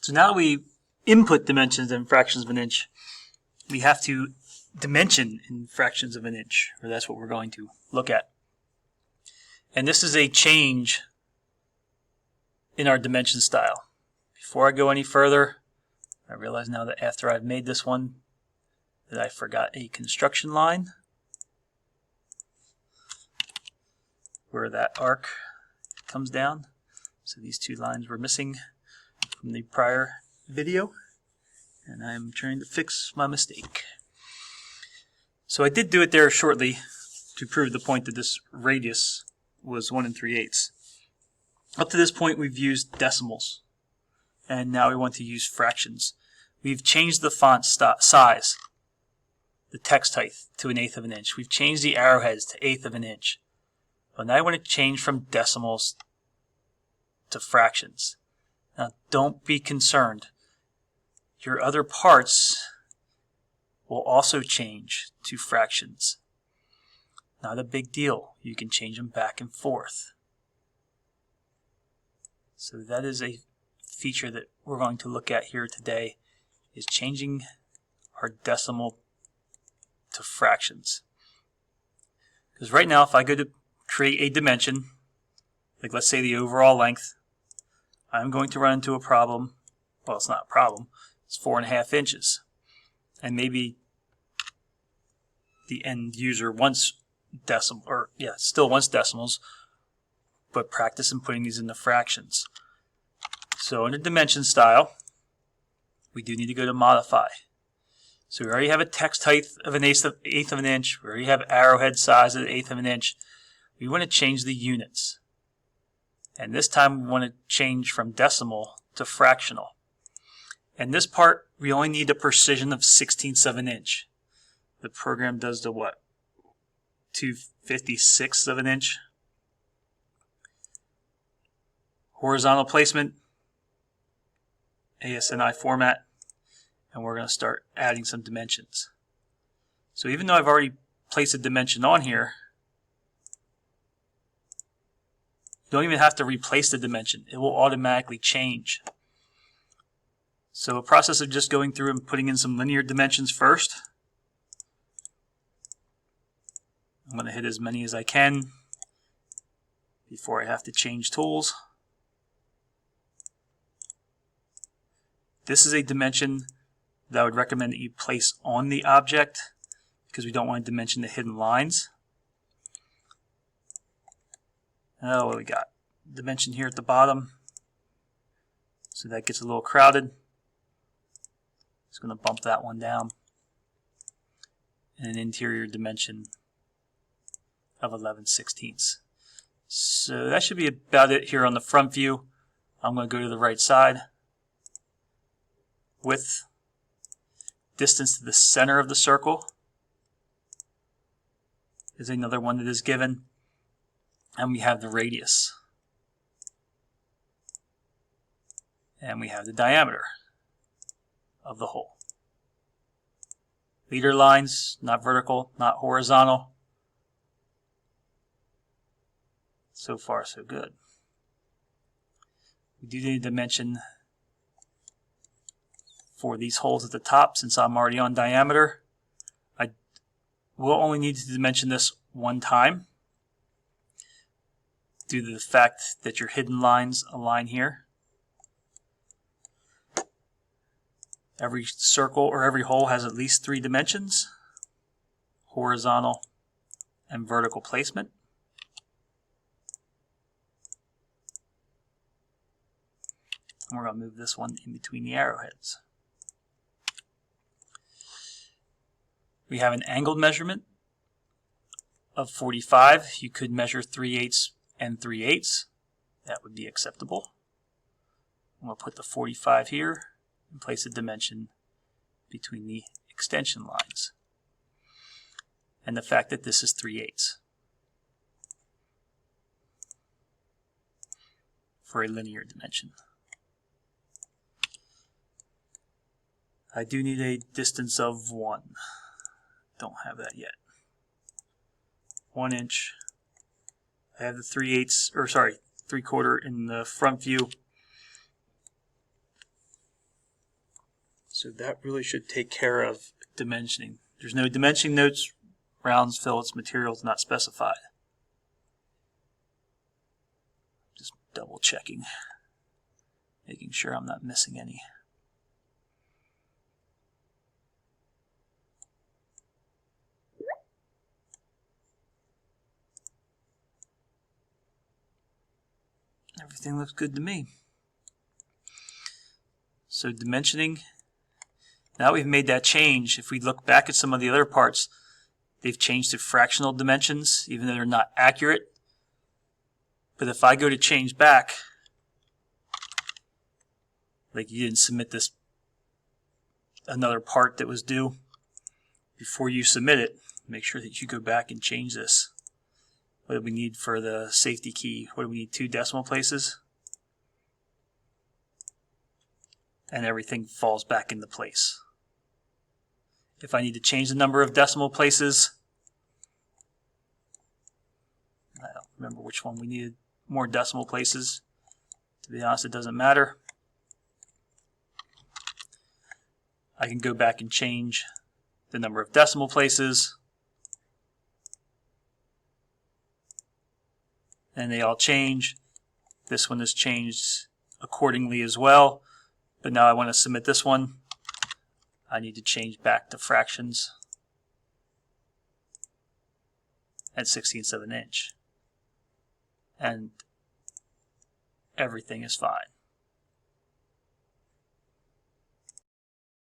So now that we input dimensions in fractions of an inch, we have to dimension in fractions of an inch, or that's what we're going to look at. And this is a change in our dimension style. Before I go any further, I realize now that after I've made this one that I forgot a construction line where that arc comes down. So these two lines were missing from the prior video, and I'm trying to fix my mistake. So I did do it there shortly to prove the point that this radius was 1 3/8. Up to this point we've used decimals, and now we want to use fractions. We've changed the font size, the text height, to 1/8 of an inch. We've changed the arrowheads to 1/8 of an inch. But now I want to change from decimals to fractions. Now don't be concerned. Your other parts will also change to fractions. Not a big deal. You can change them back and forth. So that is a feature that we're going to look at here today, is changing our decimal to fractions. Because right now if I go to create a dimension, like let's say the overall length, I'm going to run into a problem. Well, it's not a problem. It's 4.5 inches. And maybe the end user wants decimal, or still wants decimals, but practice in putting these into fractions. So in the dimension style, we do need to go to modify. So we already have a text height of 1/8 of an inch. We already have arrowhead size of 1/8 of an inch. We want to change the units. And this time we want to change from decimal to fractional. And this part, we only need a precision of 1/16 of an inch. The program does the what? 2/56 of an inch. Horizontal placement, ASNI format, and we're going to start adding some dimensions. So even though I've already placed a dimension on here, you don't even have to replace the dimension. It will automatically change. So a process of just going through and putting in some linear dimensions first. I'm going to hit as many as I can before I have to change tools. This is a dimension that I would recommend that you place on the object because we don't want to dimension the hidden lines. Oh, what do we got? Dimension here at the bottom. So that gets a little crowded. Just going to bump that one down. And an interior dimension of 11/16. So that should be about it here on the front view. I'm going to go to the right side. Width, distance to the center of the circle is another one that is given. And we have the radius. And we have the diameter of the hole. Leader lines, not vertical, not horizontal. So far, so good. We do need to dimension for these holes at the top since I'm already on diameter. I will only need to dimension this one time due to the fact that your hidden lines align here. Every circle or every hole has at least 3 dimensions: horizontal and vertical placement. And we're going to move this one in between the arrowheads. We have an angled measurement of 45. You could measure 3/8 and 3/8. That would be acceptable. I'm going to put the 45 here and place a dimension between the extension lines. And the fact that this is 3/8 for a linear dimension. I do need a distance of 1. Don't have that yet. 1 inch. I have the 3/8, or sorry, 3/4 in the front view. So that really should take care of dimensioning. There's no dimensioning notes, rounds, fillets, materials not specified. Just double checking, making sure I'm not missing any. Everything looks good to me. So dimensioning, now we've made that change. If we look back at some of the other parts, they've changed to fractional dimensions, even though they're not accurate. But if I go to change back, like you didn't submit this, another part that was due, before you submit it, make sure that you go back and change this. What do we need for the safety key? What do we need? 2 decimal places? And everything falls back into place. If I need to change the number of decimal places, I don't remember which one we needed more decimal places. To be honest, it doesn't matter. I can go back and change the number of decimal places. And they all change. This one is changed accordingly as well. But now I want to submit this one. I need to change back to fractions at 1/16 of an inch. And everything is fine.